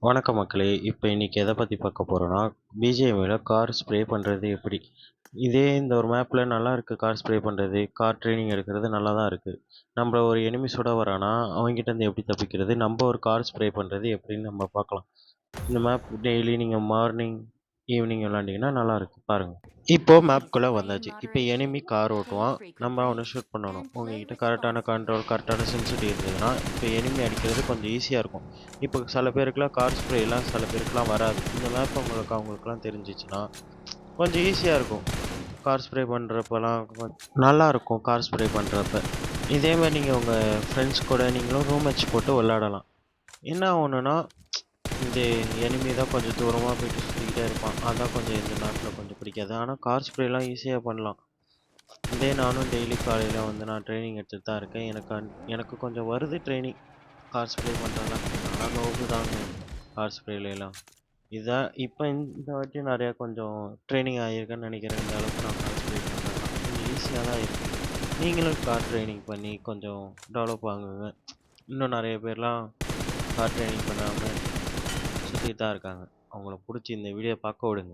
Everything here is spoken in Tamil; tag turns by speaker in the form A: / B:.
A: வணக்கம் மக்களே! இப்போ இன்னைக்கு எத பத்தி பார்க்க போறோம்னா, பிஜிஎம்ஐல கார் ஸ்ப்ரே பண்றது எப்படி? இதே இந்த ஒரு மேப்ல நல்லாயிருக்கு கார் ஸ்ப்ரே பண்றது, கார் ட்ரெய்னிங் எடுக்கிறது நல்லா தான் இருக்கு. நம்மள ஒரு எனிமி சுட வரான்னா, அவன்கிட்டருந்து எப்படி தப்பிக்கிறது? நம்ம ஒரு கார் ஸ்ப்ரே பண்றது எப்படின்னு நம்ம பார்க்கலாம். இந்த மேப் டெய்லி நீங்க மார்னிங், ஈவினிங் விளையாண்டீங்கன்னா நல்லாயிருக்கும் பாருங்க. இப்போ மேப்குள்ள வந்தாச்சு. இப்போ எனிமி கார் ஓட்டுவான். நம்ம அவன ஷூட் பண்ணணும். உங்ககிட்ட கரெக்டான கண்ட்ரோல், கரெக்டான சென்சிட்டி இருந்ததுன்னா, இப்போ எனிமி அடிக்கிறது கொஞ்சம் ஈஸியா இருக்கும். இப்போ சில பேருக்குலாம் கார் ஸ்ப்ரேலாம் சில பேருக்குலாம் வராது. இந்த மேப் அவங்களுக்குலாம் தெரிஞ்சுச்சுன்னா, கொஞ்சம் ஈஸியா இருக்கும். கார் ஸ்ப்ரே பண்றப்பலாம் நல்லாருக்கும் கார் ஸ்ப்ரே பண்றப்ப. இதே மாரி நீங்க உங்க ஃப்ரெண்ட்ஸ் கூட நீங்களும் ரூம் மேட்ச் போட்டு விளையாடலாம். என்ன ஒண்ணுன்னா, இந்த எனிமி தான் கொஞ்சம் தூரமா போயிட்டு சுத்திக்கிட்டே இருப்பான். அதான் கொஞ்சம் இந்த மேப்ல கொஞ்சம் பிடிக்காது. ஆனா கார் ஸ்ப்ரேலாம் ஈஸியா பண்ணலாம். இதே நானும் டெய்லி காலையில வந்து நான் ட்ரெய்னிங் எடுத்துட்டு தான் இருக்கேன். எனக்கு கொஞ்சம் வருது ட்ரெய்னிங். Car spray பண்றேன்லாம். நான்லாம் நோபு தாங்க கார் ஸ்ப்ரேலலாம். இதான் இப்ப இந்த வாட்டி நெறையா கொஞ்சம் ட்ரெய்னிங் ஆகியிருக்கேன்னு நெனைக்கிறேன். இந்த அளவுக்கு நான் கார் ஸ்ப்ரே பண்றேன்லாம். கொஞ்சம் ஈஸியா தான் இருக்கு. நீங்களும் கார் ட்ரெய்னிங் பண்ணி கொஞ்சம் டெவலப் ஆகுங்க. இன்னும் நெறைய பேர்லாம் கார் ட்ரெய்னிங் பண்ணாம சுத்திட்டு தான் இருக்காங்க. அவங்கள புடிச்சு இந்த வீடியோ பார்க்க விடுங்க.